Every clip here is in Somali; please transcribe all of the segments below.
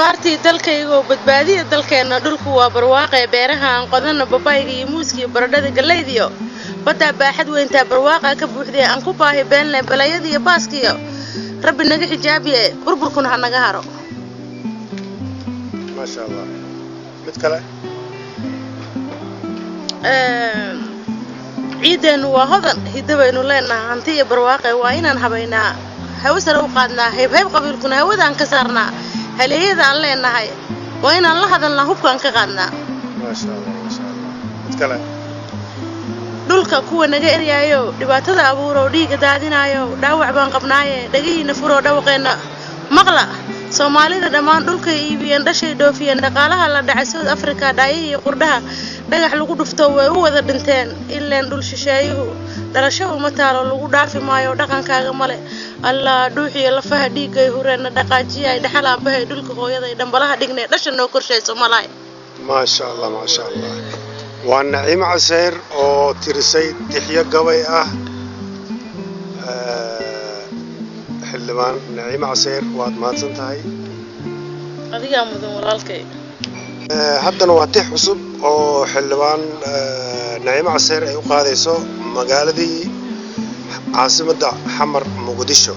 abaartii dalkayga oo badbaadiya dalkeena dhulku waa barwaaqo ee beeraha aan qodana babayga iyo muuska iyo baradhada galeydiyo badda baaxad weynta barwaaqa ka buuxday aan ku baahi beenle balayada iyo baaskiyo rabbi naga xijaabiye burburkuna ha naga haro ما شاء الله mid kale ciideenu waa hodan hidabaynu leenahay hanti iyo barwaaqo waa inaan habaynaa hawsar u qaadnaa hayb qabiilkuna hawadaan ka saarnaa haleeyada aan leenahay waa inaan la hadalnaa hubkaan ka qaadnaa ما شاء الله ما شاء الله mid kale dhulka kuwa naga eryayo dhibaatada abuuro dhiiga daadinayo dhaawac baan qabnaaye dhagiina furo dhawaqeena maqla Soomaalida dhamaan dhulka iibiyeen dhashay dhoofiyeen dhaqaalaha la dhacay South Africa dhaayay iyo qurdaha dhagax lagu dhufto way u wada dhinteen ileen dhul shisheeyuhu dhalasho uma taalo lagu dhaafi maayo dhaqankaaga male alla dhuuxiyo lafaha dhiigay hureena dhaqaajiyay dhaxalaan bahay dhulka hooyada dhambalaha dhignay dhasha noo korshayso malaay ما شاء الله ما شاء الله والنعيم عسير oo tirisay tixyo gabay ah xildhibaan نعيم عسير waad maadsan tahay adiga mudan walaalkay haddana waa tix cusub oo xildhibaan نعيم عسير ay u qaadayso magaaladii caasimadda xamar muqdisho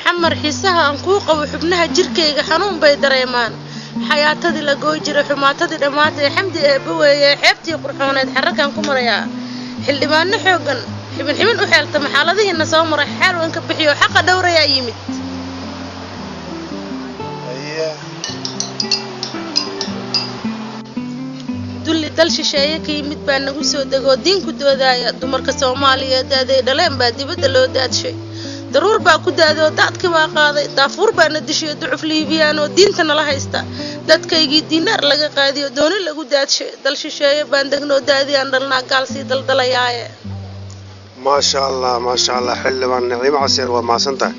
xamar xiisaha aan ku qabo xubnaha jirkeyga xanuun bay dareemaan xayaatadii la gooy jiray xumaatadii dhamaatay xamdi ee baweeye xeebtii qurxooneed xarakan ku marayaa xildhibaano xoogan xibin u xeelta maxaaladihiina soo maray xaal weyn ka bixiyo xaqa dhowraya yimid dulli dal shisheeye ka yimid baa nagu soo degoo diinku doodaya dumarka Soomaaliyeed ee dhaleen baa dibadda loo daadshay daruur baa ku daado dadka baa qaaday daafuur baa na dishay ducuf liibiyaan oo diinta nala haysta dadkaygii diinaar laga qaadiyo dooni lagu daadshay dal shisheeye baan degnoo daadiyaan dhalnaa gaalsi daldalayaaye ما شاء الله ما شاء الله حلوان نعيم عسير وما سنتها